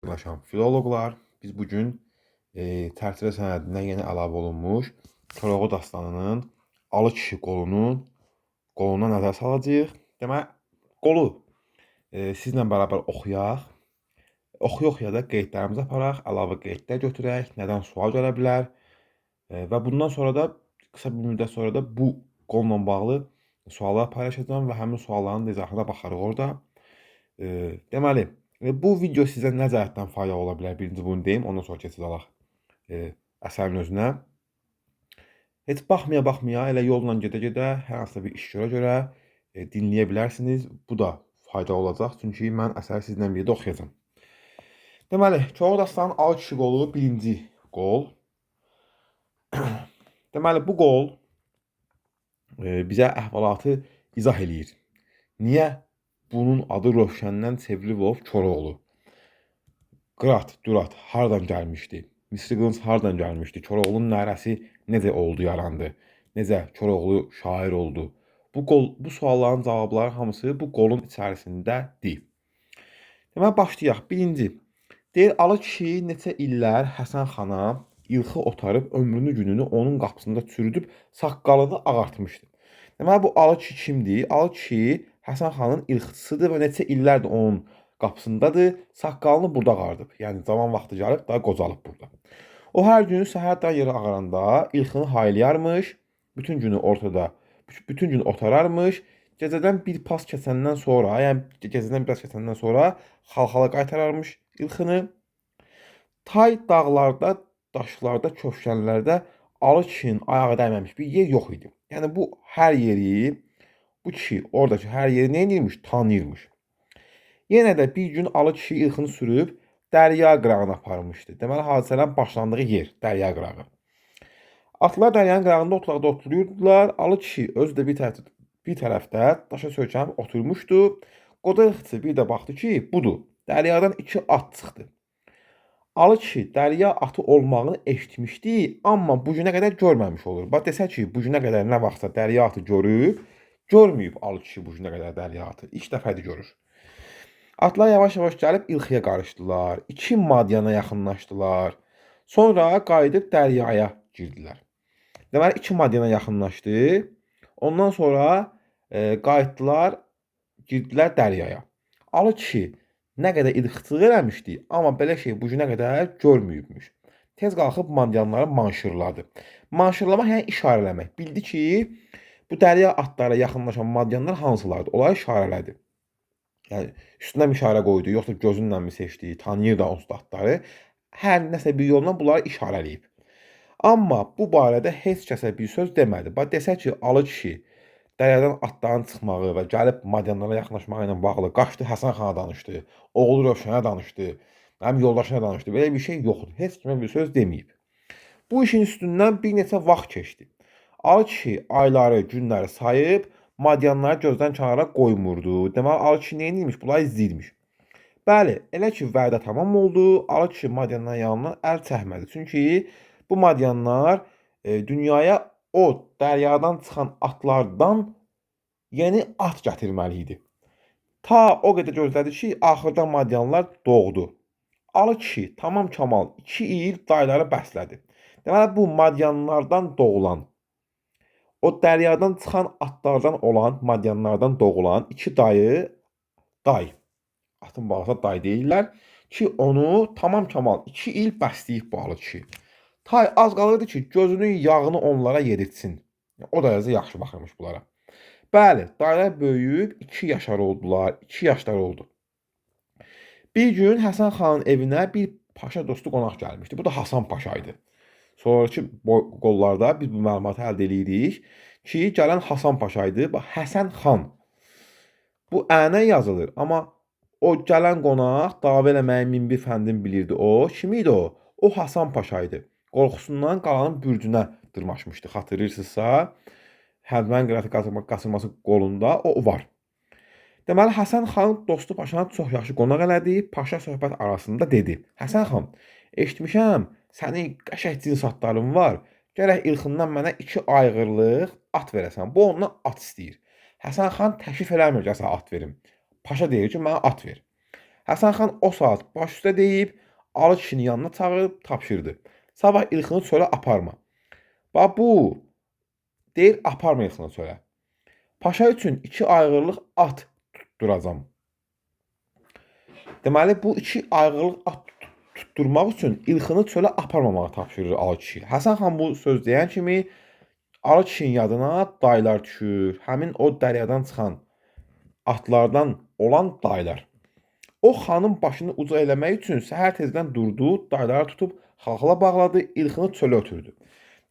Yaşam filoloqlar, biz bugün tərtibə sənədinə yeni əlavə olunmuş Koroğlu dastanının Alı kişi qoluna nəzər salacağıq. Demək, qolu sizlə bərabər oxuyaq. Oxuya-oxuya da qeydlərimizi aparaq, əlavə qeydlər götürək, nədən sual gələ bilər və bundan sonra da qısa bir müddət sonra da bu qolla bağlı suallar paylaşacağam və həmin sualların da izahına baxarıq orada. Deməli, bu video sizə nə cəhətdən faydalı ola bilər? Birinci bunu deyim, ondan sonra keçəcək əsərin özünə. Heç baxmaya elə yolla gedə-gedə hər hansısa bir iş görə dinləyə bilərsiniz. Bu da faydalı olacaq, çünki mən əsəri sizlə birlikdə oxuyacağam. Deməli, Koroğlu dastanının Alı kişi qolu birinci qol. Deməli, bu qol bizə əhvalatı izah eləyir. Niyə bunun adı Rövşəndən çevrilib Koroğlu? Qırat, Durat hardan gəlmişdi? Misri qılınc hardan gəlmişdi? Koroğlunun nərəsi necə oldu, yarandı? Necə Koroğlu şair oldu? Bu sualların cavabları hamısı bu qolun içərisindədir. Deməli, başlayaq. Birinci, deyir, Alı kişi neçə illər Həsən xana ilxi otarıb ömrünü gününü onun qapısında çürüdüb saqqalını ağartmışdı. Deməli, bu Alı kişi kimdir? Alı kişi Həsən xanın ilxısıdır və neçə illərdir onun qapısındadır, saqqalını burada ağardıb. Yəni, zaman vaxtı gəlib, daha qocalıb burada. O, hər gün səhərdən yeri ağaranda ilxini haylayarmış, bütün günü ortada, bütün gün otararmış, gecədən bir pas keçəndən sonra, yəni gecədən biraz keçəndən sonra xalxala qaytararmış ilxini. Tay dağlarda, daşlarda, köşkənlərdə Alı kişinin ayağı dəyməmiş bir yer yox idi. Yəni, bu hər yeri, bu kişi oradakı hər yeri nə edirmiş? Tanıyırmış. Yenə də bir gün Alı kişi ilxini sürüb dərya qırağına aparmışdı. Deməli, hadisələrin başlandığı yer, dərya qırağı. Atlar dəryanın qırağında otlaqda oturuyurdular. Alı kişi özü də bir tərəfdə daşa söykənib oturmuşdu. Qoca ilxıçı bir də baxdı ki, budur, dəryadan 2 at çıxdı. Alı kişi dərya atı olmağını eşitmişdi, amma bu günə qədər görməmiş olur. Bax, desə ki, bu günə qədər nə vaxtsa dərya atı görməyib Alı kişi bu günə qədər dərya atı. İlk dəfədir görür. Atlar yavaş-yavaş gəlib ilxiyə qarışdılar. 2 madyana yaxınlaşdılar. Sonra qayıdıb dəryaya girdilər. Deməli, 2 madyana yaxınlaşdı. Ondan sonra qayıtdılar, girdilər dəryaya. Alı kişi nə qədər ilxıçılıq eləmişdi, amma belə şey bu günə qədər görməyibmiş. Tez qalxıb madyanları manşırladı. Manşırlamaq yəni işarələmək. Bildi ki, bu dərya atlara yaxınlaşan madyanlar hansılardır? Onları işarələdi. Yəni, üstünə mi işarə qoydu, yoxsa gözünlə mi seçdi, tanıyır da onsuz da atları. Hər nəsə bir yolla bunları işarələyib. Amma bu barədə heç kəsə bir söz demədi. Bax, desə ki, Alı kişi dəryadan atların çıxmağı və gəlib madyanlara yaxınlaşmağı ilə bağlı qaçdı Həsən xana danışdı, oğlu Rövşənə danışdı, mənim yoldaşına danışdı. Belə bir şey yoxdur. Heç kimə bir söz deməyib. Bu işin üstündən bir neçə vaxt keçdi. Alı kişi ayları, günləri sayıb, madyanları gözdən kənara qoymurdu. Deməli, Alı kişi nə edirmiş? Bunları izləyirmiş. Bəli, elə ki, vədə tamam oldu, Alı kişi madyanların yanından əl çəkmədi. Çünki bu madyanlar dünyaya o dəryadan çıxan atlardan yeni at gətirməli idi. Ta o qədər gözlədi ki, axırda madyanlar doğdu. Alı kişi tamam kamal 2 il dayları bəslədi. Deməli, bu madyanlardan doğulan, o dəryadan çıxan atlardan olan, madyanlardan doğulan 2 dayı, atın balasına day deyirlər ki, onu tamam kamal 2 il bəsləyib bu Alı kişi. Tay az qalırdı ki, gözünün yağını onlara yedirtsin. O da yaxşı baxırmış bunlara. Bəli, dayılar böyüyüb 2 yaşlar oldular, 2 yaşlar oldu. Bir gün Həsən xanın evinə bir paşa dostu qonaq gəlmişdi. Bu da Hasan Paşa idi. Sonraki qollarda biz bu məlumatı əldə edirik ki, gələn Hasan Paşa idi. Bax, Həsən xan. Bu ənə yazılır, amma o gələn qonaq dava eləməyi Minbir Fəndin bilirdi o. Kim idi o? O Hasan Paşa idi. Qorxusundan qalanın bürcünə dırmaşmışdı. Xatırlayırsınızsa, Hərbən qıratı qaçırması qolunda o var. Deməli, Həsən xan dostu paşanı çox yaxşı qonaq elədi. Paşa söhbət arasında dedi: Həsən xan, eşitmişəm, sənin qəşəng cins atların var. Gərək ilxindən mənə 2 ayğırlıq at verəsən. Bu ondan at istəyir. Həsən xan təklif eləmir ki, sən at verim. Paşa deyir ki, mənə at ver. Həsən xan o saat baş üstə deyib, Alı kişinin yanına çağırıb tapşırdı. Sabah İlxını çölə aparma. Bax bu deyir aparma İlxını çölə. Paşa üçün 2 ayğırlıq at tutturacam. Deməli bu 2 ayğırlıq at tutturmaq üçün İlxını çölə aparmamağı tapşırır Alı kişi. Həsən xan bu söz deyən kimi Alı kişinin yadına daylar düşür. Həmin o dəryadan çıxan atlardan olan daylar. O xanın başını uca eləmək üçün səhər tezdən durdu, dayları tutub xalxala bağladı, İlxını çölə ötürdü.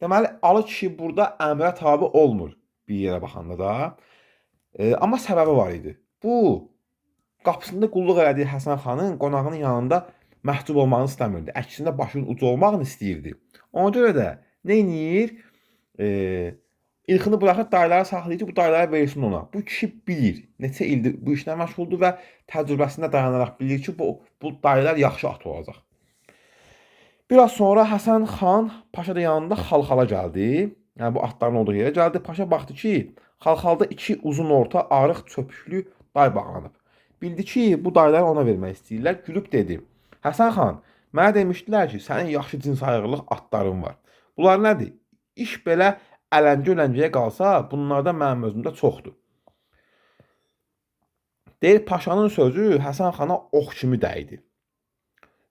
Deməli Alı kişi burada əmrə tabe olmur bir yerə baxanda da. Amma səbəbi var idi. Bu qapısında qulluq elədiyi Həsən xanın qonağının yanında məhcub olmağını istəmirdi. Əksinə başının ucu olmağını istəyirdi. Ona görə də nə edir? İlxını buraxır, dayıları saxlayır ki, bu dayıları versin ona. Bu kişi bilir, neçə ildir bu işlə məşğuldur və təcrübəsində dayanaraq bilir ki, bu dayılar yaxşı at olacaq. Biraz sonra Həsən xan Paşa da yanında xalxala gəldi. Yəni bu atların olduğu yerə gəldi. Paşa baxdı ki, xalxalda 2 uzun orta, arıq, çöpüklü day bağlanıb. Bildi ki, bu dayıları ona vermək istəyirlər. Gülüb dedi: "Həsən xan, mənə demişdilər ki, sənin yaxşı cins ayğırlıq atların var. Bunlar nədir? İş belə ələncə-ələncəyə qalsa, bunlardan mənim özümdə çoxdur." Deyir, paşanın sözü Həsən xana ox kimi dəydi.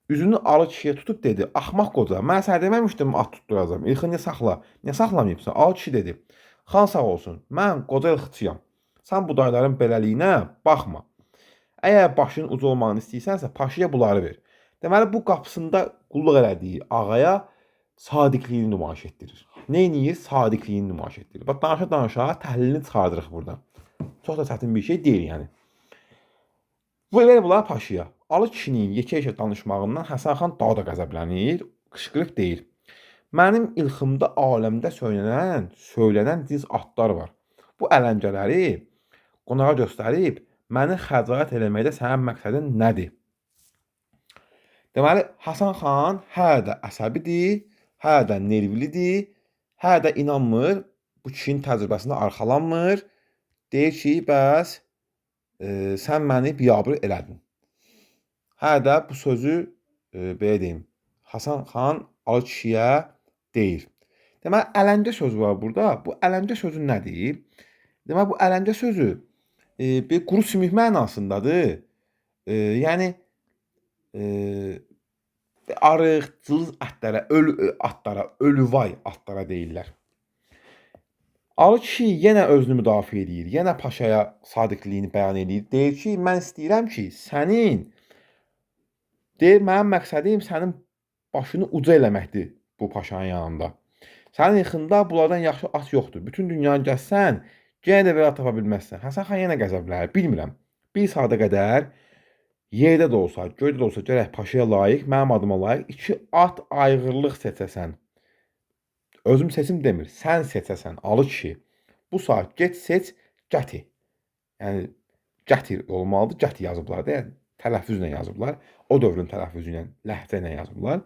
Üzünü Alı kişiyə tutub dedi: "Axmaq qoca, mən sənə deməmişdim at tutturacam. İlxını saxla. Niyə saxlamayıbsan?" Alı kişi dedi: "Xan sağ olsun, mən qoca ilxıçıyam. Sən bu dayların beləliyinə baxma. Əgər başının ucu olmağını istəyirsənsə, paşaya bunları ver." Deməli, bu qapısında qulluq elədiyi ağaya sadiqliyini nümayiş etdirir. Neyniyir? Sadiqliyini nümayiş etdirir. Bax, danışa-danışa təhlilini çıxardırıq buradan. Çox da çətin bir şey deyil yəni. Bu elə bunlar paşaya. Alı kişinin yekə-yekə danışmağından Həsən xan daha da qəzəblənir, qışqırıb deyir: "Mənim ilxımda aləmdə söylənən diz atlar var. Bu ələncələri qonağa göstərib məni xəcalət eləməkdə sənin məqsədin nədir?" Deməli, Həsən xan hələ də əsəbidir, hələ də nervlidir, hələ də inanmır, bu kişinin təcrübəsinə arxalanmır. Deyir ki, bəs sən məni biabır elədin. Hələ də bu sözü belə deyim, Həsən xan Alı kişiyə deyir. Deməli, ələncə sözü var burada. Bu ələncə sözü nədir? Deməli, bu ələncə sözü bir quru sümük mənasındadır. Yəni arıq, cılız atlara, ölüvay atlara deyirlər. Alı kişi yenə özünü müdafiə edir, yenə paşaya sadiqliyini bəyan edir. Deyir ki, mən istəyirəm ki, mənim məqsədim sənin başını uca eləməkdir bu paşanın yanında. Sənin ilxında bunlardan yaxşı at yoxdur. Bütün dünyanı gəzsən, yenə də belə tapa bilməzsən. Həsən xan yenə qəzəblənir, bilmirəm. Bir saata qədər yerdə də olsa, göydə də olsa gərək paşaya layiq, mənim adıma layiq 2 at ayğırlıq seçəsən. Özüm seçim demir, sən seçəsən Alı kişi. Bu saat get seç, gətir. Yəni gətir olmalıdır, gətir yazıblar da, yəni tələffüzlə yazıblar. O dövrün tələffüzü ilə, ləhcə ilə yazıblar.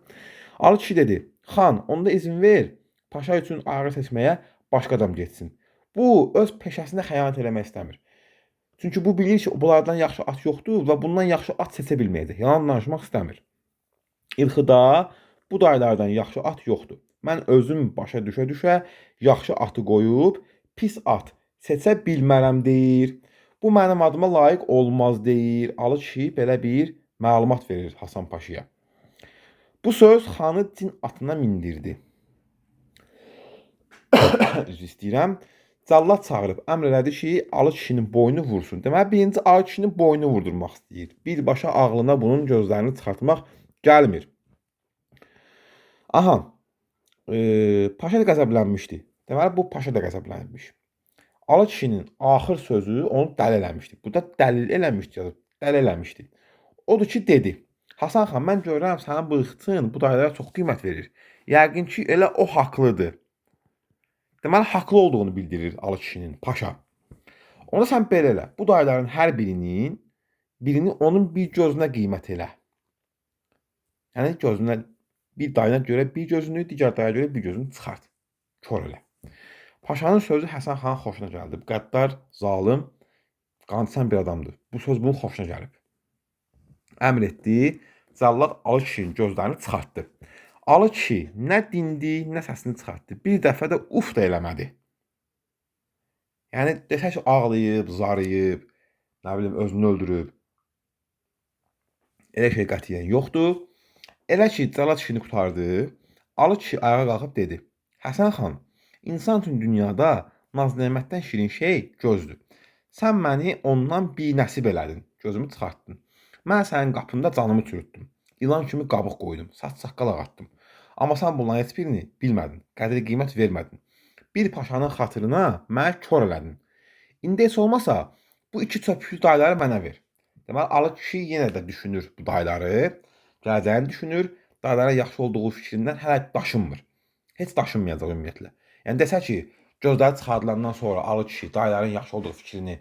Alı kişi dedi: "Xan, onda izin ver, paşa üçün ayğır seçməyə başqa adam getsin. Bu öz peşəsinə xəyanət eləmək istəmir. Çünki bu bilir ki, bunlardan yaxşı at yoxdur və bundan yaxşı at seçə bilməyəcək. Yalan danışmaq istəmir. İlxıda bu daylardan yaxşı at yoxdur. Mən özüm başa düşə-düşə yaxşı atı qoyub pis at seçə bilmərəm" deyir. Bu mənim adıma layiq olmaz deyir. Alı kişi belə bir məlumat verir Hasan Paşaya. Bu söz xanı cin atına mindirdi. Üzr istəyirəm. Cəllad çağırıb əmr elədi ki, Alı kişinin boynu vursun. Deməli, birinci Alı kişinin boynu vurdurmaq istəyir. Birbaşa ağlına bunun gözlərini çıxartmaq gəlmir. Aha, paşa da qəzəblənmişdi. Deməli, bu paşa da qəzəblənmiş. Alı kişinin axır sözü onu dəli eləmişdi. Burada dəlil eləmişdi, yazıb, dəli eləmişdi. Odur ki, dedi: "Hasan xan, mən görürəm sənin bu ixtın bu dayılara çox qiymət verir. Yəqin ki, elə o haqlıdır." Deməli, haqlı olduğunu bildirir Alı kişinin paşa. Onda sən belə elə. Bu dayıların hər birini onun bir gözünə qiymət elə. Yəni gözünə bir dayına görə bir gözünü, digər dayıya görə bir gözünü çıxart. Kor elə. Paşanın sözü Həsən xanın xoşuna gəldi. Bu qəddar, zalım, qançan bir adamdır. Bu söz bunun xoşuna gəlib. Əmr etdi. Cəllad Alı kişinin gözlərini çıxartdı. Alı kişi nə dindi, nə səsini çıxartdı. Bir dəfə də uf da eləmədi. Yəni desək ki, ağlayıb, zarıyıb, nə bilim özünü öldürüb. Elə şey qətiyyən yoxdur. Elə ki, Cəllad kişini qurtardı. Alı kişi ayağa qalxıb dedi: "Həsən xan, insan üçün dünyada naz-nemətdən şirin şey gözdür. Sən məni ondan binəsib elədin, gözümü çıxartdın. Mən sənin qapında canımı çürütdüm. İlan kimi qabıq qoydum, saç-saqqal ağartdım. Amma sən bunların heç birini bilmədin, qədir-qiymət vermədin. Bir paşanın xatırına məni kor elədin. İndi heç olmasa bu iki çöpüklü dayıları mənə ver." Deməli, Alı kişi yenə də düşünür bu dayıları, gələcəyini düşünür. Dayılara yaxşı olduğu fikrindən hələ daşınmır. Heç daşınmayacaq ümumiyyətlə. Yəni desək ki, gözləri çıxardılandan sonra Alı kişi dayıların yaxşı olduğu fikrini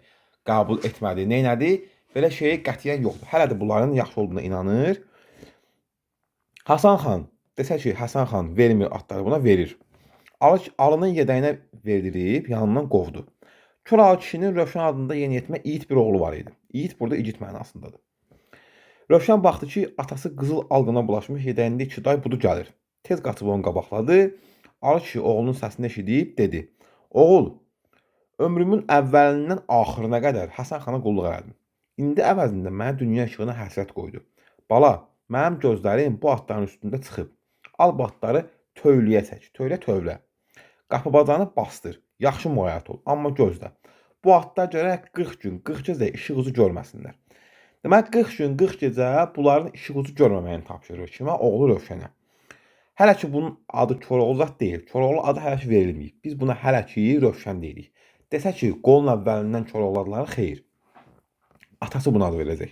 qəbul etmədi, neynədi? Belə şey qətiyyən yoxdur. Hələ də bunların yaxşı olduğuna inanır. Hasan xan, desək ki, Həsən xan vermir atları buna, verir. Alının yedəyinə verdirib yanından qovdu. Kör Alı kişinin Rövşən adında yeniyetmə igid bir oğlu var idi. İgid burada igid mənasındadır. Rövşən baxdı ki, atası qızıl alqına bulaşmış, yedəyində 2 day budu gəlir. Tez qaçıb onu qabaqladı. Alı kişi oğlunun səsini eşidib dedi: "Oğul, ömrümün əvvəlindən axırına qədər Həsən xana qulluq elədim. İndi əvəzində mənə dünya işığına həsrət qoydu. Bala, mənim gözlərim bu atların üstündə çıxıb. Al bu atları tövləyə çək, tövlə. Qapı bacanı bastır, yaxşı muayət ol, amma gözlə. Bu atlar gərək 40 gün, 40 gecə işıq üzü görməsinlər." Demək 40 gün, 40 gecə bunların işıq ucu görməməyini tapşırır kimə? Oğlu Rövşənə. Hələ ki bunun adı Koroğlu zat deyil. Koroğlu adı hələ ki verilməyib. Biz buna hələ ki Rövşən deyirik. Desək ki, qolun əvvəlindən Koroğlu adları xeyir. Atası buna adı verəcək.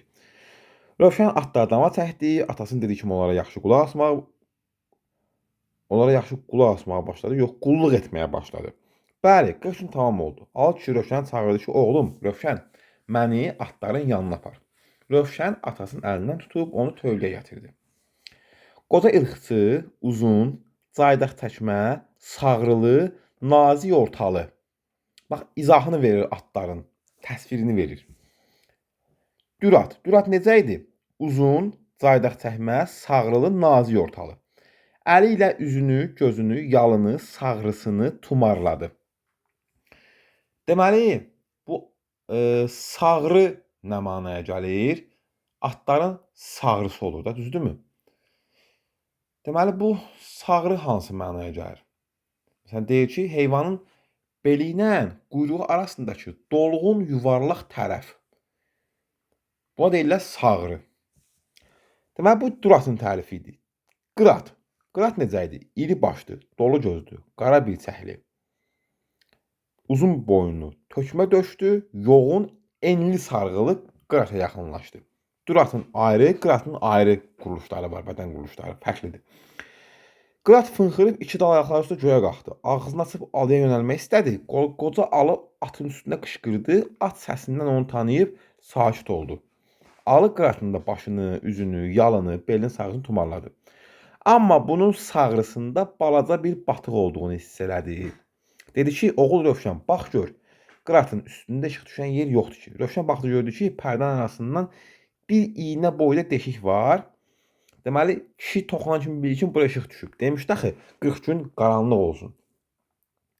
Rövşən atları dama çəkdi. Atasının dediyi kimi onlara yaxşı qulaq asmağa başladı. Yox, qulluq etməyə başladı. Bəli, 40 gün tamam oldu. Alı kişi Rövşəni çağırdı ki, oğlum Rövşən, məni atların yanına apar. Rövşən atasının əlindən tutub onu tövləyə gətirdi. Qoca ilxıçı, uzun, caydaq təkmə, sağrılı, nazik ortalı. Bax, izahını verir atların, təsvirini verir. Dürat necə idi? Uzun, caydaq təkmə, sağrılı, nazik ortalı. Əli ilə üzünü, gözünü, yalını, sağrısını tumarladı. Deməli, bu sağrı nə mənaya gəlir? Atların sağrısı olur da, düzdürmü? Deməli, bu sağrı hansı mənaya gəlir? Məsələn, deyir ki, heyvanın beli ilə quyruğu arasındakı dolğun yuvarlaq tərəf. Buna deyirlər sağrı. Deməli, bu Duratın tərifi idi. Qırat necə idi? İri başlı, dolu gözlü, qara birçəkli. Uzun boyunlu, tökmə döşlü, yoğun, enli sarğılı Qırata yaxınlaşdı. Duratın ayrı quruluşları var, bədən quruluşları fərqlidir. Qırat fınxırıb iki dal ayaqları üstə göyə qalxdı. Ağzını açıb alıya yönəlmək istədi. Qoca alı atın üstünə qışqırdı. At səsindən onu tanıyıb sakit oldu. Alı Qıratın da başını, üzünü, yalını, belini, sağrısını tumarladı. Amma bunun sağrısında balaca bir batıq olduğunu hiss elədi. Dedi ki, oğul Rövşən, bax gör. Qıratın üstündə işıq düşən yer yoxdur ki. Rövşən baxdı, gördü ki, pərdən arasından bir iynə boyda deşik var. Deməli, kişi toxunan kimi bilir ki, bura işıq düşüb. Demişdi axı, 40 gün qaranlıq olsun.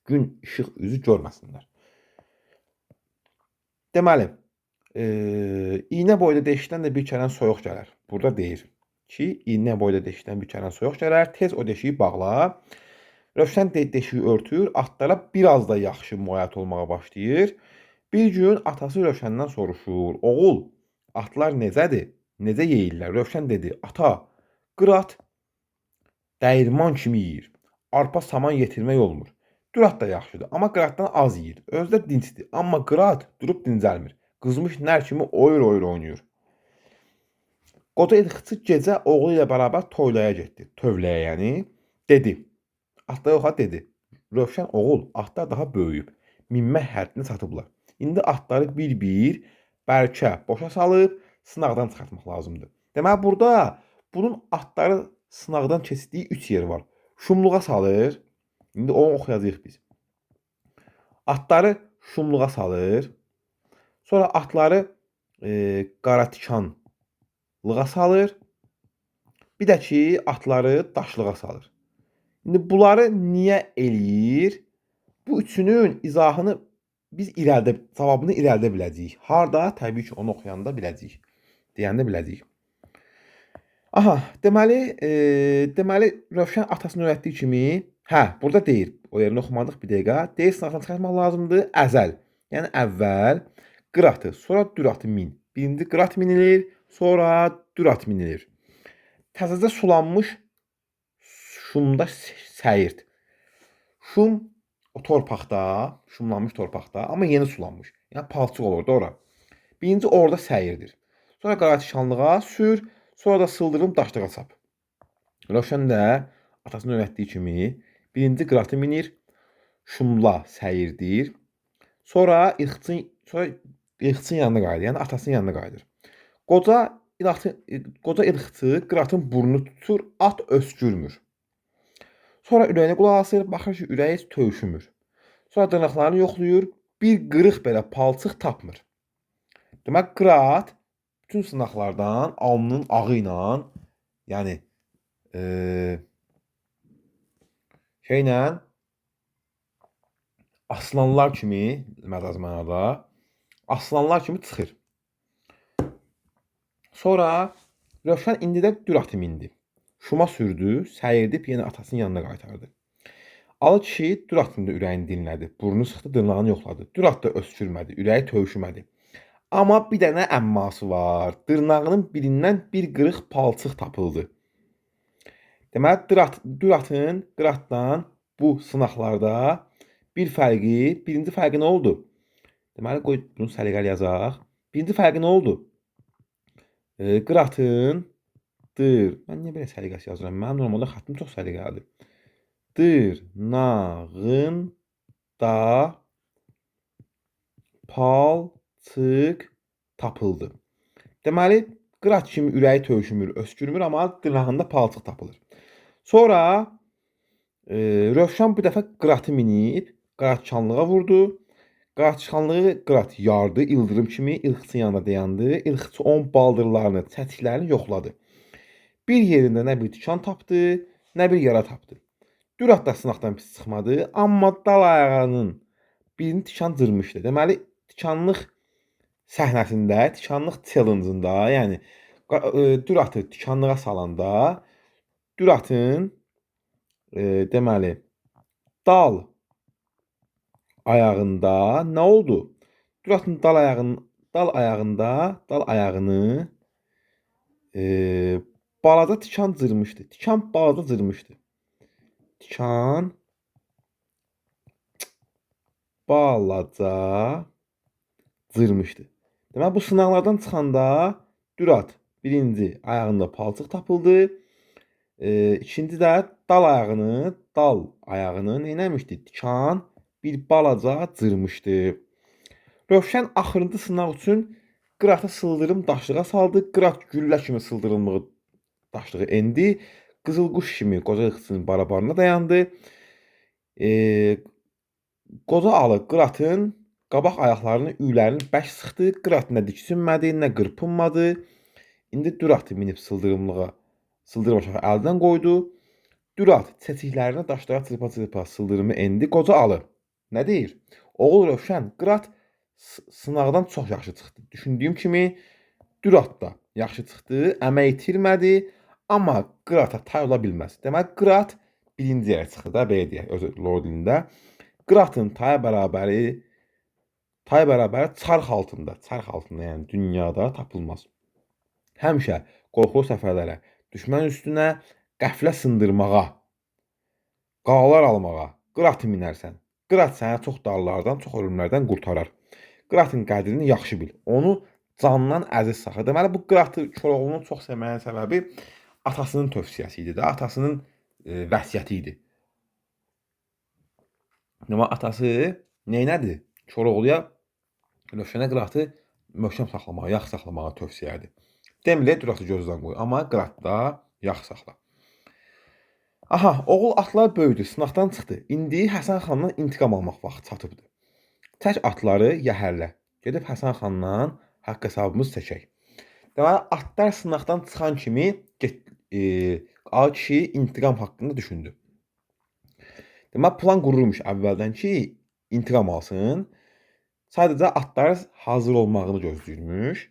Gün işıq üzü görməsinlər. Deməli, iynə boyda deşikdən də bir kələn soyuq gələr. Burada deyir ki, iynə boyda deşikdən bir kələn soyuq gələr. Tez o deşiyi bağla. Rövşən deşiyi örtür, atlara biraz da yaxşı muayət olmağa başlayır. Bir gün atası Rövşəndən soruşur, oğul, atlar necədir? Necə yeyirlər? Rövşən dedi, ata, Qırat dəyirman kimi yeyir. Arpa saman yetirmək olmur. Qırat da yaxşıdır, amma Qıratdan az yeyir. Özü də dincdir, amma Qırat durub dincəlmir. Qızmış nər kimi oyur oynayır. Qoca ilxıçı gecə oğlu ilə bərabər toylaya getdi. Tövləyə yəni. Dedi, atlar yoxa dedi. Rövşən oğul, atlar daha böyüyüb. Minmək həddini çatıblar. İndi atları bir-bir bəlkə boşa salıb sınaqdan çıxartmaq lazımdır. Deməli, burada bunun atları sınaqdan keçdiyi 3 yer var. Şumluğa salır. İndi onu oxuyacağıq biz. Atları şumluğa salır. Sonra atları qara tikan daşlığa salır. Bir də ki, atları daşlığa salır. İndi bunları niyə eləyir? Bu üçünün izahını biz irəlidə, cavabını irəlidə biləcəyik. Harda? Təbii ki, onu oxuyanda biləcəyik. Deyəndə biləcəyik. Aha, deməli Rövşən atasının öyrətdiyi kimi, burada deyir. O yerini oxumadıq bir dəqiqə. Deyir sınaqdan çıxartmaq lazımdır. Əzəl. Yəni əvvəl qıratı, sonra düratı min. Birinci qırat minilir, sonra dürat minilir. Təzəcə sulanmış şumda səyirt. Şum o torpaqda, şumlanmış torpaqda, amma yeni sulanmış. Yəni palçıq olur da ora. Birinci orada səyirdir. Sonra qara tikanlığa sür, sonra da sıldırım daşlığa çap. Rövşən də atasının öyrətdiyi kimi birinci qıratı minir, şumla səyirdir. Sonra ilxıçın yanına qayıdır, yəni atasının yanına qayıdır. Qoca ilxıçı qıratın burnunu tutur, at öskürmür. Sonra ürəyinə qulaq asır, baxır ki, ürəyi heç tövüşmür. Sonra dırnaqlarını yoxlayır, bir qırıq belə palçıq tapmır. Demək, qırat bütün sınaqlardan alnının ağı ilə, yəni aslanlar kimi, məcaz mənada, aslanlar kimi çıxır. Sonra Rövşən indi də düratı mindi. Şuma sürdü, səyirdib yenə atasının yanına qaytardı. Alı kişi düratın da ürəyini dinlədi. Burnu sıxdı, dırnağını yoxladı. Dürat da öskürmədi, ürəyi tövüşmədi. Amma bir dənə əmması var. Dırnağının birindən bir qırıq palçıq tapıldı. Deməli, düratın qıratdan bu sınaqlarda birinci fərqi nə oldu? Deməli, qoy bunu səliqəli yazaq. Birinci fərqi nə oldu? Qıratın mən niyə belə səliqəsi yazıram? Mənim normalda xəttim çox səliqəlidir. Dırnağında palçıq tapıldı. Deməli, qırat kimi ürəyi tövüşmür, öskürmür, amma dırnağında palçıq tapılır. Sonra Rövşən bu dəfə qıratı minib, qaratçanlığa vurdu. Qaratçanlığı qırat yardı, ildırım kimi ilxıçın yanına dayandı. İlxıçı onun baldırlarını, çətiklərini yoxladı. Bir yerində nə bir tikan tapdı, nə bir yara tapdı. Dürat da sınaqdan pis çıxmadı, amma dal ayağının birini tikan cırmışdı. Deməli, tikanlıq səhnəsində, tikanlıq challenge-ında, yəni düratı tikanlığa salanda, düratın deməli, dal ayağında nə oldu? Düratın dal ayağını balaca tikan cırmışdı. Tikan balaca cırmışdı. Tikan balaca cırmışdı. Deməli, bu sınaqlardan çıxanda dürat birinci ayağında palçıq tapıldı. İkinci də dal ayağını neyləmişdi? Tikan bir balaca cırmışdı. Rövşən axırıncı sınaq üçün qırata sıldırım daşlığa saldı. Qırat güllə kimi sıldırımlığı daşlığı endi. Qızıl quş kimi qoca ilxıçının barabarına dayandı. Qoca alı qıratın qabaq ayaqlarını, üylərini bərk sıxdı. Qırat nə diksinmədi, nə qırpınmadı. İndi düratı minib sıldırım aşağı əldən qoydu. Dürat çətiklərini daşlara çırpa-çırpa sıldırımı endi. Qoca alı nə deyir? Oğul Rövşən, qırat sınaqdan çox yaxşı çıxdı. Düşündüyüm kimi dürat da yaxşı çıxdı, əmək itirmədi, amma qırata tay ola bilməz. Demək, qırat birinci yerə çıxdı da, belə deyək, öz lor dilində. Qıratın tay bərabəri çarx altında, yəni dünyada tapılmaz. Həmişə qorxulu səfərlərə, düşmən üstünə qəflə sındırmağa, qalalar almağa, qıratı minərsən. Qırat səni çox darlardan, çox ölümlərdən qurtarar. Qıratın qədrini yaxşı bil, onu canından əziz saxla. Deməli, bu qıratı Koroğlunun çox sevməyin səbəbi atasının tövsiyəsi idi də, atasının vəsiyyəti idi. Amma atası neynədi? Koroğluya Rövşənə qıratı möhkəm saxlamağa, yaxşı saxlamağa tövsiyə edir. Demirlər, düratı gözdən qoy, amma qıratda yaxşı saxla. Aha, oğul atlar böyüdü, sınaqdan çıxdı. İndi Həsən xandan intiqam almaq vaxtı çatıbdı. Tək atları yəhərlə. Gedib Həsən xandan haqq hesabımız çəkək. Deməli, atlar sınaqdan çıxan kimi Ağa kişi intiqam haqqında düşündü. Deməli, plan qururmuş əvvəldən ki, intiqam alsın. Sadəcə atların hazır olmağını gözləyirmiş.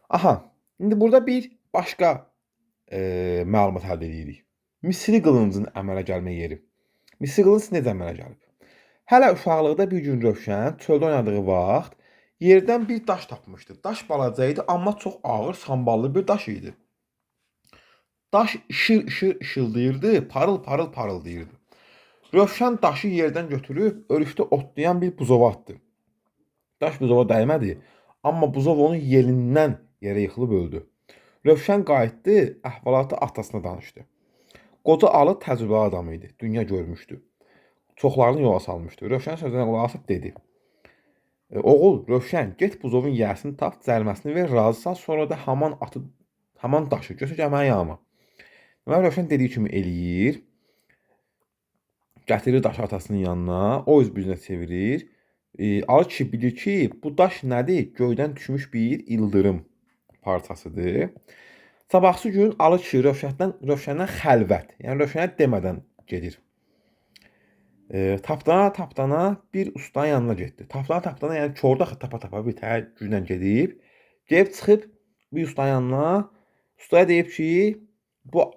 Aha, indi burada bir başqa məlumat əldə edirik. Misri qılıncın əmələ gəlmə yeri. Misri qılınc necə əmələ gəlib? Hələ uşaqlıqda bir gün Rövşən çöldə oynadığı vaxt yerdən bir daş tapmışdı. Daş balaca idi, amma çox ağır, samballı bir daş idi. Daş ışır ışır ışıldayırdı, parıl parıl parıldayırdı. Rövşən daşı yerdən götürüb örüşdə otlayan bir buzova atdı. Daş buzova dəymədi, amma buzov onu yerindən yerə yıxılıb öldü. Rövşən qayıtdı, əhvalatı atasına danışdı. Qoca alı təcrübəli adam idi, dünya görmüşdü. Çoxlarını yola salmışdı. Rövşən sözünə qulaq asıb dedi: Oğul, Rövşən, get buzovun yiyəsini tap, cəriməsini ver, razı sal, sonra da haman daşı götür gəl mənim yanıma. Deməli, Rövşən dediyi kimi eləyir. Gətirir daşı atasının yanına, o öz üzünə çevirir. Alı kişi bilir ki, bu daş nədir? Göydən düşmüş bir ildırım parçasıdır. Sabahsı gün Alı kişi Rövşəndən xəlvət, yəni Rövşənə demədən gedir. Tapdana bir ustanın yanına getdi. Tapdana, yəni korda tapa bir təhər güclə gedib çıxıb bir ustanın yanına. Ustaya deyib ki, bu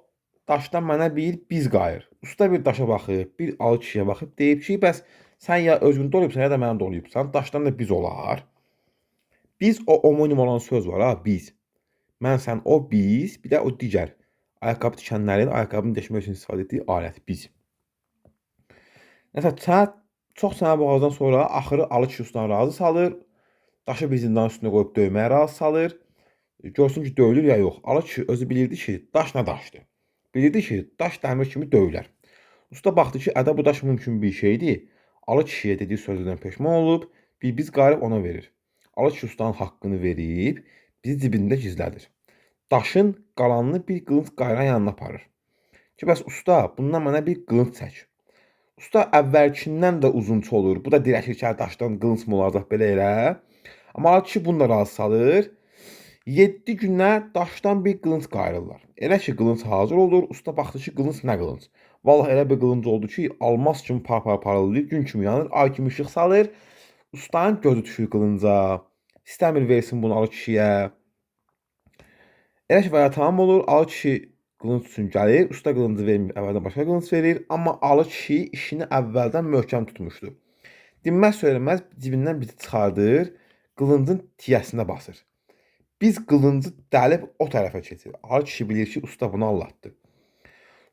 daşdan mənə bir biz qayır. Usta bir daşa baxıb, bir Alı kişiyə baxıb deyib ki, bəs sən ya özündə olubsan, ya da məndə olubsan, daşdan da biz olar. Biz o homonim olan söz var ha, biz. Mən, sən, o, biz, bir də o digər. Ayaqqabı tikənlərin ayaqqabını deşmək üçün istifadə etdiyi alət biz. Nəsə, çox sənə boğazdan sonra axırı Alı kişi ustadan razı salır. Daşı bir zindanın üstünə qoyub döyməyə razı salır. Görsün ki, döyülür ya yox. Alı kişi özü bilirdi ki, daş nə daşdır. Bilirdi ki, daş dəmir kimi döyülər. Usta baxdı ki, ədə bu daş mümkün bir şeydir. Alı kişiyə dediyi sözündən peşman olub, bir biz qayırıb ona verir. Alı kişi ustanın haqqını verib, bizi cibində gizlədir. Daşın qalanını bir qılınc qayıran yanına aparır. Ki, bəs usta, bundan mənə bir qılınc çək. Usta əvvəlkindən də uzunçu olur. Bu da dirəkir ki, daşdan qılınc mı olacaq belə elə. Amma Alı kişi bunu da razı salır. 7 günə daşdan bir qılınc qayırırlar. Elə ki, qılınc hazır olur. Usta baxdı ki, qılınc nə qılınc? Vallahi elə bir qılınc oldu ki, almaz kimi parıldayır, gün kimi yanır, ay kimi işıq salır. Ustanın gözü düşür qılınca. İstəmir versin bunu Alı kişiyə. Elə ki, tamam olur. Alı kişi qılınc üçün gəlir. Usta qılıncı vermir, əvvəldən başqa qılınc verir. Amma Alı kişi işini əvvəldən möhkəm tutmuşdu. Dinməz söyləməz cibindən bizi çıxardır, qılıncın tiyəsinə basır. Biz qılıncı dəlib o tərəfə keçir. Alı kişi bilir ki, usta bunu allatdı.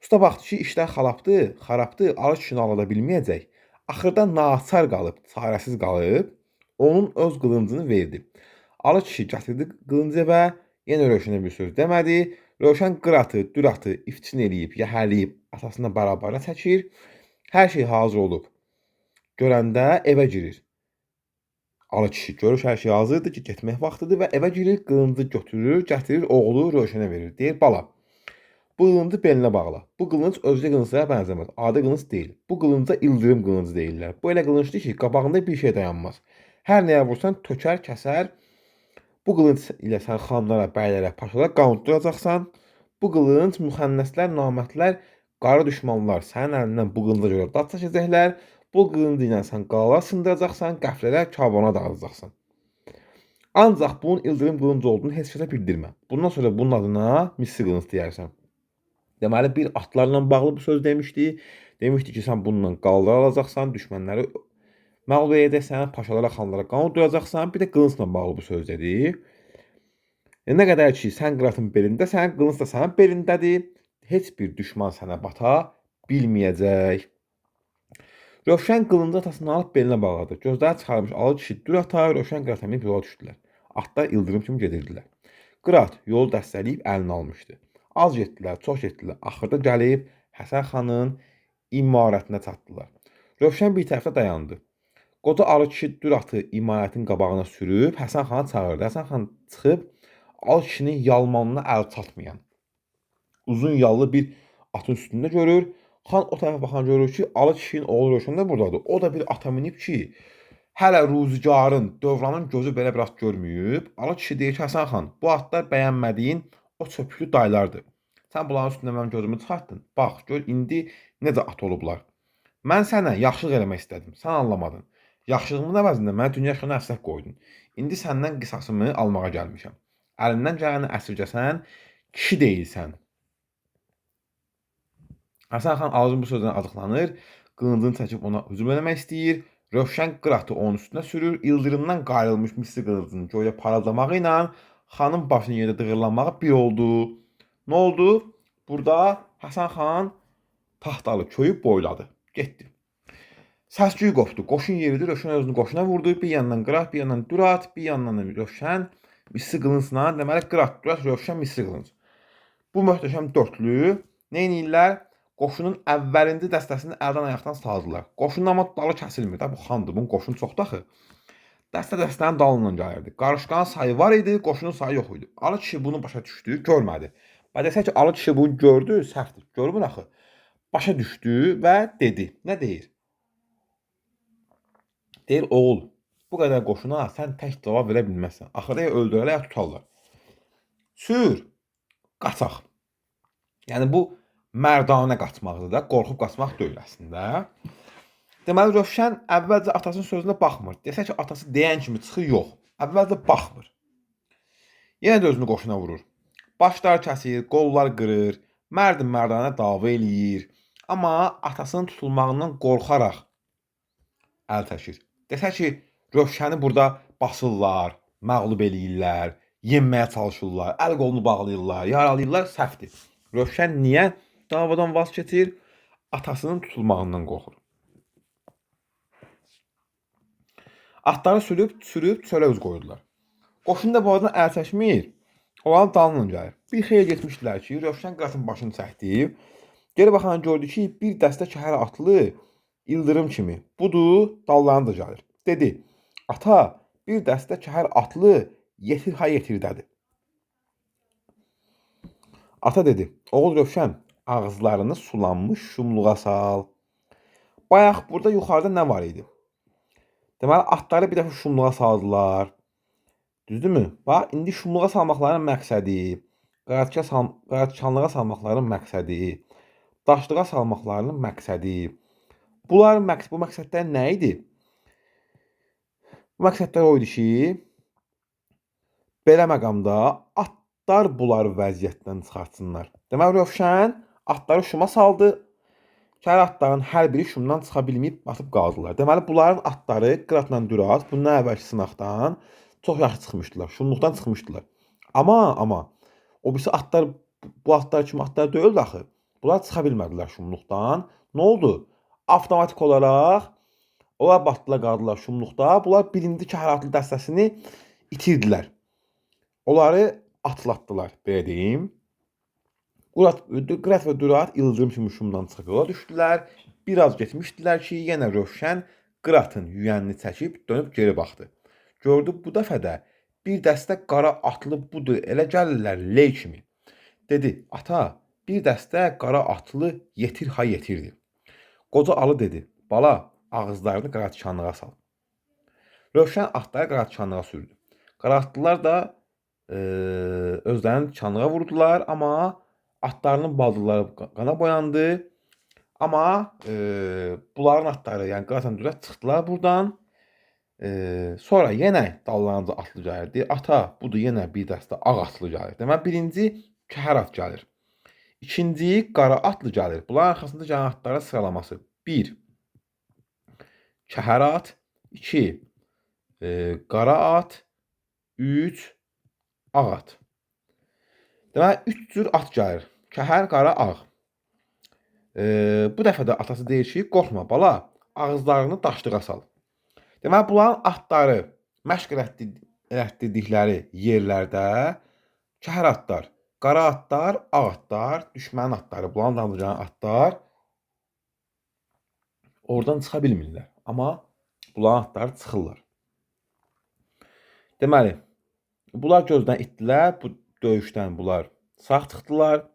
Usta baxdı ki, işlər xarabdır, Alı kişini alada bilməyəcək. Axırda naçar qalıb, çarəsiz qalıb, onun öz qılıncını verdi. Alı kişi gətirdi qılıncı və yenə Rövşənə bir söz demədi. Rövşən qıratı, düratı iftin eləyib, yəhərləyib atasına bərabara çəkir. Hər şey hazır olub. Görəndə evə girir. Alı kişi görür hər şey hazırdır ki, getmək vaxtıdır və evə girir, qılıncı götürür, gətirir, oğlu Rövşənə verir. Deyir, bala, bu qılıncı belinə bağla. Bu qılınc özgə qılınclara bənzəməz. Adi qılınc deyil. Bu qılınca ildırım qılıncı deyirlər. Bu elə qılıncdır ki, qabağında bir şey dayanmaz. Hər nəyə vursan tökər, kəsər. Bu qılınc ilə sən xanlara, bəylərə, paşalara qanunduracaqsan. Bu qılınc müxənnəslər, namətlər, qarı düşmanlar sənin əlindən bu qılınca görə dad çəkəcəklər. Bu qılınc ilə sən qalalar sındıracaqsan, qəflələr kavana dağıdacaqsan. Ancaq bunun ildırım qılınc olduğunu heç kəsə bildirmə. Bundan sonra bunun adına misri qılınc deyərsən. Deməli, bir atlarla bağlı bu söz demişdi. Demişdi ki, sən bununla qalalar alacaqsan, düşmənləri məğlub edəcəksən, paşalara, xanlara qanun duyacaqsan, bir də qılıncla bağlı bu söz dedi. Nə qədər ki, sən qıratın belindəsən, qılınc da sənin belindədir, heç bir düşman sənə bata bilməyəcək. Rövşən qılıncı atasını alıb belinə bağladı. Gözləri çıxarmış Alı kişi dürata, Rövşən qırata minib yola düşdülər. Atlar ildırım kimi gedirdilər. Qırat yolu dəstələyib əlini almışdı. Az getdilər, çox getdilər. Axırda gəlib Həsən xanın imarətinə çatdılar. Rövşən bir tərəfdə dayandı. Qoca Alı kişi düratı imarətin qabağına sürüb Həsən xanı çağırdı. Həsən xan çıxıb Alı kişinin yalmanına əl çatmayan uzun yallı bir atın üstündə görür. Xan o tərəfə baxan görür ki, Alı kişinin oğlu Rövşən də buradadır. O da bir ata minib ki, Hələ ruzigarın, dövranın gözü belə bir at görməyib. Alı kişi deyir ki, Həsən xan, bu atlar bəyənmədiyin o çöpüklü daylardır. Sən bunların üstündə mənim gözümü çıxartdın. Bax, gör indi necə at olublar. Mən sənə yaxşılıq eləmək istədim, sən anlamadın. Yaxşılığımın əvəzində mənə dünya şunu əsəb qoydun. İndi səndən qisasımı almağa gəlmişəm. Əlindən gələni əsirgəsən, kişi deyilsən. Həsən xan Alıcın bu sözdən acıqlanır, qılıncını çəkib ona hücum eləmək istəyir. Rövşən qıratı onun üstünə sürür, ildırımdan qayrılmış misli qılıncını göyə parıldamağı ilə xanın başının yerdə dığırlanmağı bir oldu. Nə oldu? Burada Həsən xan taxtalı köyüb boyladı, getdi. Səs-küy qopdu, qoşun yeridir, Rövşən özünü qoşuna vurdu. Bir yandan qırat, bir yandan dürat, bir yandan da Rövşən misli qılıncla, deməli qırat, dürat, Rövşən misli qılınc. Bu möhtəşəm dörtlü nə edirlər? Qoşunun əvvəlində dəstəsini əldən ayaqdan saldılar. Qoşunun amma dalı kəsilmir də, bu xandır, bunun qoşunu çoxdur axı. Dəstənin dalından gəlirdi. Qarışqanın sayı var idi, qoşunun sayı yox idi. Alı kişi bunu başa düşdü, görmədi. Və desək ki, Alı kişi bunu gördü, səhvdir. Görmür axı. Başa düşdü və dedi. Nə deyir? Deyir, oğul, bu qədər qoşuna sən tək cavab verə bilməzsən. Axırda ya öldürərlər, ya tutarlar. Sür, qaçaq. Yəni bu mərdanə qaçmaqdır da, qorxub qaçmaq deyil əslində. Deməli, Rövşən əvvəlcə atasının sözünə baxmır. Desə ki, atası deyən kimi çıxır, yox. Əvvəlcə baxmır. Yenə də özünü qoşuna vurur. Başlar kəsir, qollar qırır, mərdanə dava eləyir. Amma atasının tutulmağından qorxaraq əl çəkir. Desə ki, Rövşəni burada basırlar, məğlub eləyirlər, yenməyə çalışırlar, əl qolunu bağlayırlar, yaralayırlar, səhvdir. Rövşən niyə davadan vaz keçir? Atasının tutulmağından qorxur. Atları sürüb çölə üz qoyurdular. Qoşun da bu aradan əl çəkmir, onların dalınca gəlir. Bir xeyli getmişdilər ki, Rövşən qıratın başını çəkdi. Geri baxan gördü ki, bir dəstə kəhər atlı ildırım kimi budur, dallarına da gəlir. Dedi, ata, bir dəstə kəhər atlı yetir ha yetirdədir. Ata dedi, oğul Rövşən, ağızlarını sulanmış şumluğa sal. Bayaq burada yuxarıda nə var idi? Deməli, atları bir dəfə şumluğa saldılar. Düzdürmü? Bax, indi şumluğa salmaqların məqsədi, qaraçanlığa salmaqların məqsədi, daşlığa salmaqlarının məqsədi. Bu məqsədlər nə idi? Bu məqsədlər o idi ki, belə məqamda atlar bunları vəziyyətdən çıxartsınlar. Deməli, Rövşən atları şuma saldı. Kəhər atların hər biri şumdan çıxa bilməyib batıb qaldılar. Deməli, bunların atları Qıratla Dürat bundan əvvəlki sınaqdan çox yaxşı çıxmışdılar. Şumluqdan çıxmışdılar. Amma o birisi atlar, bu atlar kimi atlar deyildi axı. Bunlar çıxa bilmədilər şumluqdan. Nə oldu? Avtomatik olaraq onlar batdılar, qaldılar şumluqda. Bunlar birinci kəhər atlı dəstəsini itirdilər. Onları atlatdılar, belə deyim. Qırat və Dürat ildırım kimi şumdan çıxıb yola düşdülər. Biraz getmişdilər ki, yenə Rövşən Qıratın yüyənini çəkib dönüb geri baxdı. Gördü bu dəfə də bir dəstə qara atlı budur, elə gəlirlər ley kimi. Dedi, ata, bir dəstə qara atlı yetir ha yetirdi. Qoca Alı dedi, bala, ağızlarını qaraçanlığa sal. Rövşən atları qaraçanlığa sürdü. Qara atlılar da özlərini çanlığa vurdular, amma atlarının baldırları qana boyandı. Amma bunların atları, yəni Qıratla Dürat çıxdılar buradan. Sonra yenə dallarınca atlı gəlirdi. Ata, budur yenə bir dəstə ağ atlı gəlir. Deməli, birinci kəhər at gəlir. İkinci qara atlı gəlir. Bunların arxasında gələn atların sıralaması. 1. Kəhər at. 2. Qara at. 3. Ağ at. Deməli, 3 cür at gəlir. Kəhər, qara, ağ. Bu dəfə də atası deyir ki, qorxma bala, ağızlarını daşlığa sal. Deməli, bunların atları məşq elətdirdikləri yerlərdə kəhər atlar, qara atlar, ağ atlar, düşmənin atları, bunların damlayan atlar oradan çıxa bilmirlər. Amma bunların atları çıxırlar. Deməli, bunlar gözdən itdilər, bu döyüşdən bunlar sağ çıxdılar.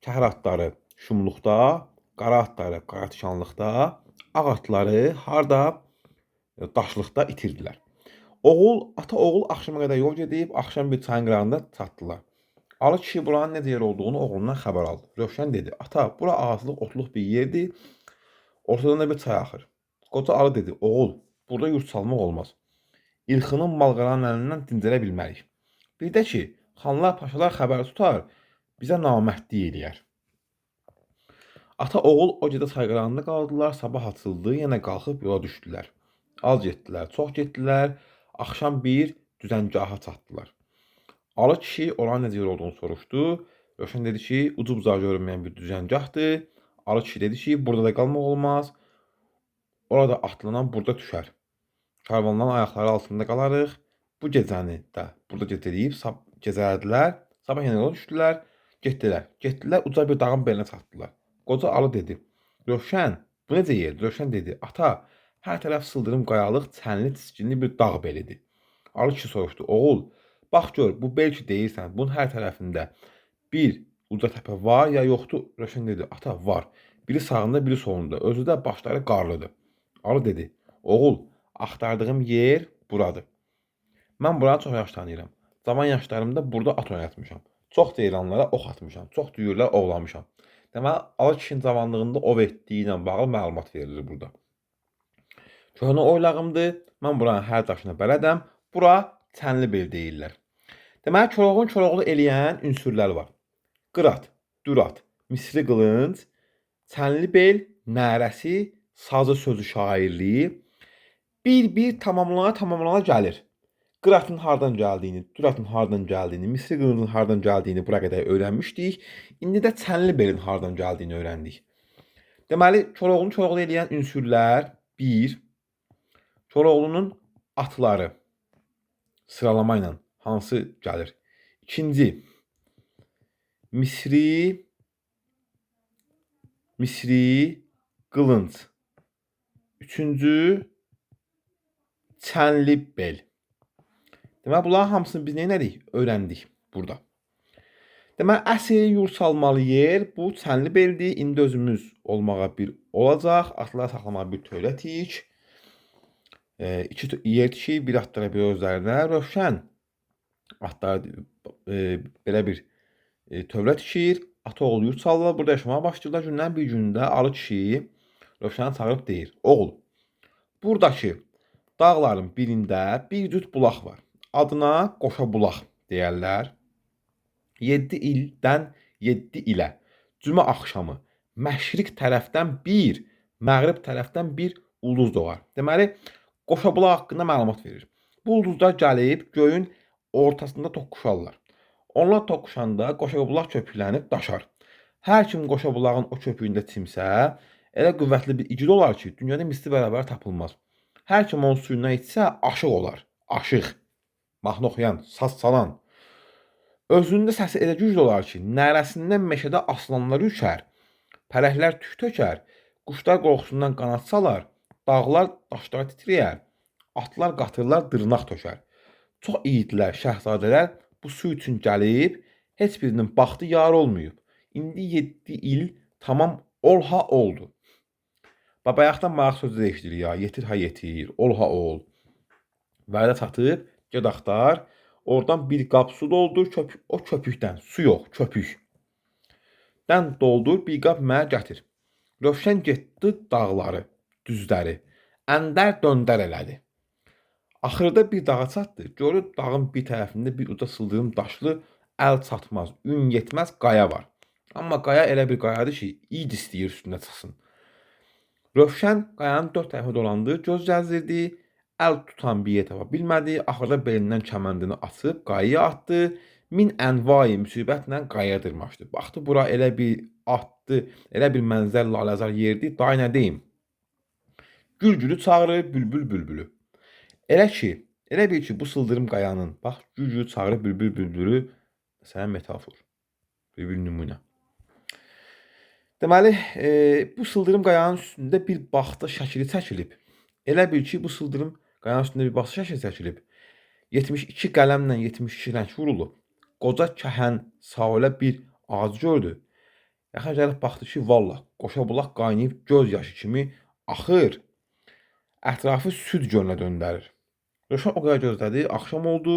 Kəhər atları şumluqda, qara atları qaratikanlıqda, ağ atları harda? daşlıqda itirdilər. Ata-oğul axşama qədər yol gedib, axşam bir çayın qırağında çatdılar. Alı kişi buranın necə yer olduğunu oğlundan xəbər aldı. Rövşən dedi: "Ata, bura ağaclıq, otluq bir yerdir. Ortadan da bir çay axır." Qoca arı dedi: "Oğul, burada yurt salmaq olmaz. İlxının malqaranın əlindən dincələ bilmərik. Bir də ki, xanlar, paşalar xəbər tutar, bizə namərdlik eləyər." Ata-oğul o gecə çay qırağında qaldılar, sabah açıldı, yenə qalxıb yola düşdülər. Az getdilər, çox getdilər, axşam bir düzəngaha çatdılar. Alı kişi oranın necə yer olduğunu soruşdu. Rövşən dedi ki, ucu-bucağı görünməyən bir düzəngahdır. Alı kişi dedi ki, burada da qalmaq olmaz. Orada atlanan burada düşər. Karvanların ayaqları altında qalarıq. Bu gecəni də burada gecələyib gecələdilər. Sabah yenə yola düşdülər, getdilər. Getdilər, uca bir dağın belinə çatdılar. Qoca alı dedi: "Rövşən, bu necə yerdir?" Rövşən dedi: "Ata, hər tərəf sıldırım qayalıq, çənli, tiskinli bir dağ belidir." Alı kişi soruşdu: "Oğul, bax gör, bu bel ki deyirsən, bunun hər tərəfində bir uca təpə var ya yoxdur?" Rövşən dedi: "Ata, var. Biri sağında, biri solunda. Özü də başları qarlıdır." Alı dedi: "Oğul, axtardığım yer buradır. Mən buranı çox yaxşı tanıyıram. Cavan yaşlarımda burada at oynatmışam. Çox ceyranlara ox atmışam. Çox düyürlər ovlamışam." Deməli, Alı kişinin cavanlığında ov etdiyi ilə bağlı məlumat verilir burada. Köhnə oylağımdır. Mən buranın hər daşına bələdəm. Bura Çənlibel deyirlər. Deməli, Koroğlun Koroğlu eləyən ünsürlər var. Qırat, Dürat, Misri qılınc, Çənlibel, nərəsi, sazı sözü şairliyi bir-bir tamamlana gəlir. Qıratın hardan gəldiyini, Düratın hardan gəldiyini, Misri qılıncın hardan gəldiyini bura qədər öyrənmişdik. İndi də Çənlibelin hardan gəldiyini öyrəndik. Deməli, Koroğlunu Koroğlu eləyən ünsürlər 1. Koroğlunun atları sıralama ilə hansı gəlir? 2. Misri qılınc. 3. Çənlibel. Deməli, bunların hamısını biz nə edirik? Öyrəndik burada. Deməli, əsl yurt salmalı yer bu Çənlibeldir. İndi özümüz olmağa bir olacaq. Atları saxlamağa bir tövlətik. 2 yer tikib, bir atlara, bir özlərinə. Rövşən atları belə bir tövlə tikir. Ata-oğul yurt salırlar, burada yaşamağa başlayırlar. Gündən bir gündə Alı kişi Rövşəni çağırıb deyir: "Oğul, buradakı dağların birində bir cüt bulaq var. Adına Qoşabulaq deyərlər. 7 ildən 7 ilə cümə axşamı məşriq tərəfdən bir, məğrib tərəfdən bir ulduz doğar." Deməli, Qoşabulaq haqqında məlumat verir. Bu ulduzlar gəlib göyün ortasında toqquşarlar. Onlar toqquşanda Qoşabulaq köpüklənib daşar. Hər kim Qoşabulağın o köpüyündə çimsə, elə qüvvətli bir igid olar ki, dünyada misli bərabər tapılmaz. Hər kim onun suyundan içsə, aşıq olar. Aşıq. Mahnı oxuyan, saz salan. Özündə səsi elə güclü olar ki, nərəsindən meşədə aslanlar ürkər, pələklər tük tökər, quşlar qorxusundan qanad salar, dağlar daşlar titrəyər, atlar qatırlar dırnaq tökər. Çox igidlər, şəhzadələr bu su üçün gəlib, heç birinin baxtı yar olmayıb. İndi 7 il tamam olha oldu. Babayaqdan maraq sözü eşidilir ya, yetir ha yetir, olha ol. Vədə çatıb, ged axtar, oradan bir qap su doldur, o köpükdən, su yox, köpük. Dən doldur, bir qap mənə gətir. Rövşən getdi dağları, düzləri, əndər döndər elədi. Axırda bir dağa çatdı, görür dağın bir tərəfində bir uca sıldırım daşlı, əl çatmaz, ün yetməz qaya var. Amma qaya elə bir qayadır ki, id istəyir üstünə çıxsın. Rövşən qayanın 4 tərəfə dolandı, göz gəzdirdi, əl tutan bir yer tapa bilmədi, axırda belindən kəməndini açıb qayaya atdı, min ənvai müsibətlə qayaya dırmaşdı. Baxdı, bura elə bir atdı, elə bir mənzər laləzar yerdir, daha nə deyim? Gülgülü çağırır, bülbül bülbülü. Elə bil ki, bu sıldırım qayanın, bax, gülgülü çağırır, bülbül bülbülü, məsələn, metafor, bir nümunə. Deməli, bu sıldırım qayanın üstündə bir baxta şəkili çəkilib. Elə bil ki, bu sıldırım qayanın üstündə bir baxta şəkili çəkilib. 72 qələmlə 72 rəng vurulub. Qoca kəhən sahilə bir ağacı gördü. Yaxın gəlib baxdı ki, vallah, Qoşabulaq qaynayıb göz yaşı kimi axır. ətrafı süd gölünə döndərir. Rövşən o qədər gözlədi, axşam oldu,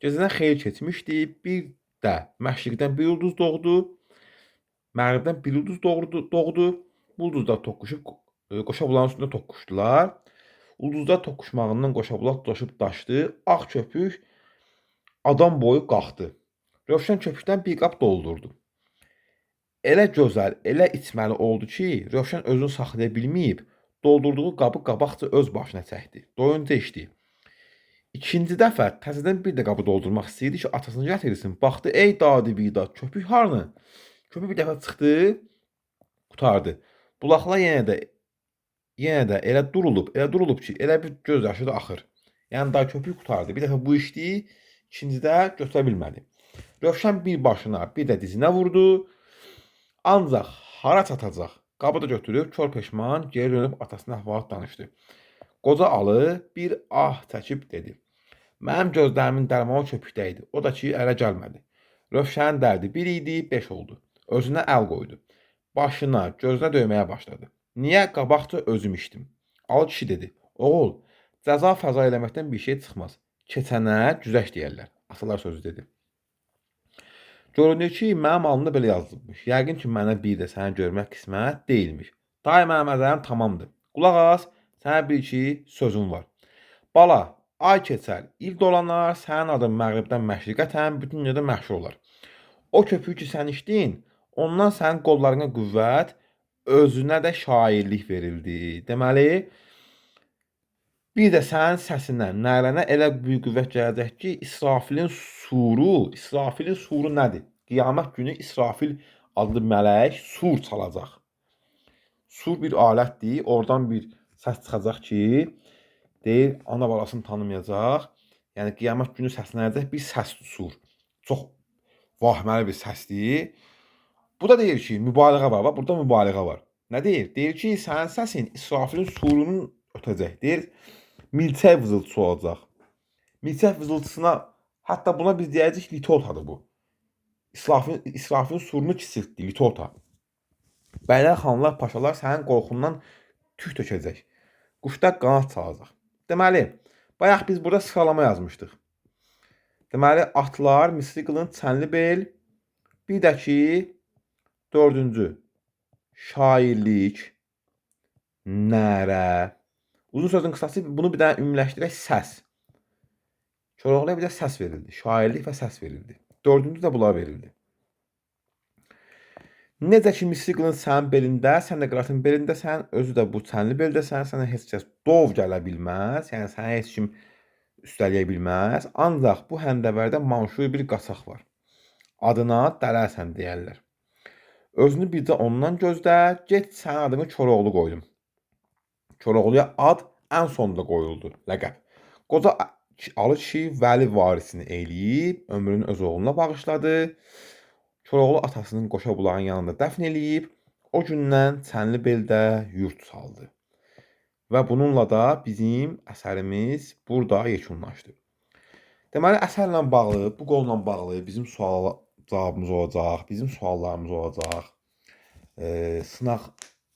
gecədən xeyli keçmişdi, bir də məşriqdən bir ulduz doğdu, məğribdən bir ulduz doğdu, bu ulduzlar toqquşub qoşabulağın üstündə toqquşdular. Ulduzlar toqquşmağından qoşabulaq daşıb daşdı, ağ köpük adam boyu qalxdı. Rövşən köpükdən bir qap doldurdu. Elə gözəl, elə içməli oldu ki, Rövşən özünü saxlaya bilməyib, doldurduğu qabı qabaqca öz başına çəkdi. Doyunca içdi. İkinci dəfə təzədən bir də qabı doldurmaq istəyirdi ki, atasını gətirsin. Baxdı, ey dadi bidad, köpük harını? Köpük bir dəfə çıxdı, qutardı. Bulaqlar yenə də elə durulub ki, elə bir göz yaşı da axır. Yəni daha köpük qutardı. Bir dəfə bu içdi, ikincidə götürə bilmədi. Rövşən bir başına, bir də dizinə vurdu. Ancaq hara çatacaq? Qabı da götürüb kör peşman geri dönüb atasına əhvalat danışdı. Qoca alı bir ah çəkib dedi: "Mənim gözlərimin dərmanı köpükdə idi. O da ki, ələ gəlmədi." Rövşənin dərdi 1 idi, 5 oldu. Özünə əl qoydu. Başına, gözünə döyməyə başladı. Niyə? Qabaqca özüm içdim. Alı kişi dedi: "Oğul, cəza fəza eləməkdən bir şey çıxmaz. Keçənə güzəş deyərlər." Atalar sözü dedi. Görünür ki, mənim alnımda belə yazılıbmış. Yəqin ki, mənə bir də səni görmək qismət deyilmiş. Dayı mənim əzəlim tamamdır. Qulaq as, sənə bir iki sözüm var. Bala, ay keçər, il dolanar, sənin adın məğribdən məşriqətən bütün dünyada məşhur olar. O köpüyü ki sən içdin, ondan sənin qollarına qüvvət, özünə də şairlik verildi. Deməli, bir də sənin səsindən, nərənə elə böyük qüvvət gələcək ki, İsrafilin suru nədir? Qiyamət günü İsrafil adlı mələk sur çalacaq. Sur bir alətdir, oradan bir səs çıxacaq ki, deyir, ana balasını tanımayacaq. Yəni, qiyamət günü səslənəcək bir səsdir sur. Çox vahməli bir səsdir. Bu da deyir ki, mübaliğə var, burada mübaliğə var. Nə deyir? Deyir ki, sənin səsin İsrafilin surunun ötəcək. Deyir, milçək vızıltısı olacaq. Milçək vızıltısına, hətta buna biz deyəcək litotadır bu. İsrafilin surunu kisiltdi, litota. Bəylər, xanlar, paşalar sənin qorxundan tüh tökəcək. Quşlar qanat çalacaq. Deməli, bayaq biz burada sıralama yazmışdıq. Deməli, atlar, misri qılınc, çənli bel, bir də ki, dördüncü, şairlik, nərə. Uzun sözün qısası, bunu bir dənə ümumiləşdirək, səs. Koroğluya bir də səs verildi. Şairlik və səs verildi. Dördüncü də bunlar verildi. Necə ki, misri qılınc sənin belində, sən də qıratın belindəsən, özü də bu çənli beldəsən, sənə heç kəs dov gələ bilməz, yəni sənə heç kim üstələyə bilməz. Ancaq bu həndəvərdə manşur bir qaçaq var. Adına Dərəsən deyərlər. Özünü bircə ondan gözlə, get sənin adını Koroğlu qoydum. Koroğluya ad ən sonda qoyuldu, ləqəb. Qoca alı kişi Vəli varisini eləyib, ömrünü öz oğluna bağışladı. Koroğlu atasının qoşabulağın yanında dəfn eləyib, o gündən Çənlibeldə yurt saldı. Və bununla da bizim əsərimiz burada yekunlaşdı. Deməli, əsərlə bağlı, bu qolla bağlı bizim cavabımız olacaq, bizim suallarımız olacaq. Sınaq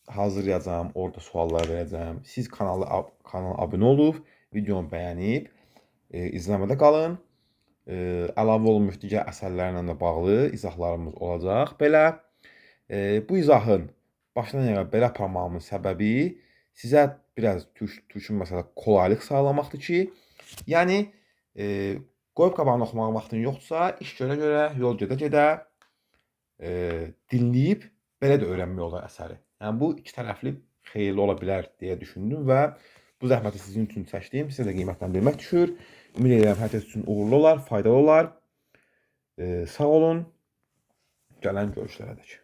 hazırlayacağım, orada suallar verəcəm. Siz kanala abunə olub, videonu bəyənib, izləmədə qalın. Əlavə olunmuş digər əsərlərlə də bağlı izahlarımız olacaq. Belə, bu izahın başdan yana belə aparmağımın səbəbi sizə biraz türkün məsələ kolaylıq sağlamaqdır ki, yəni, qoyub qabağını oxumağa vaxtın yoxdursa, iş görə, yol gedə, dinləyib, belə də öyrənmək olar əsəri. Yəni, bu iki tərəfli xeyirli ola bilər deyə düşündüm və bu zəhməti sizin üçün çəkdim, sizə də qiymətləndirmək düşür. Ümid edirəm, hər kəs üçün uğurlu olar, faydalı olar. Sağ olun, gələn görüşlərədək.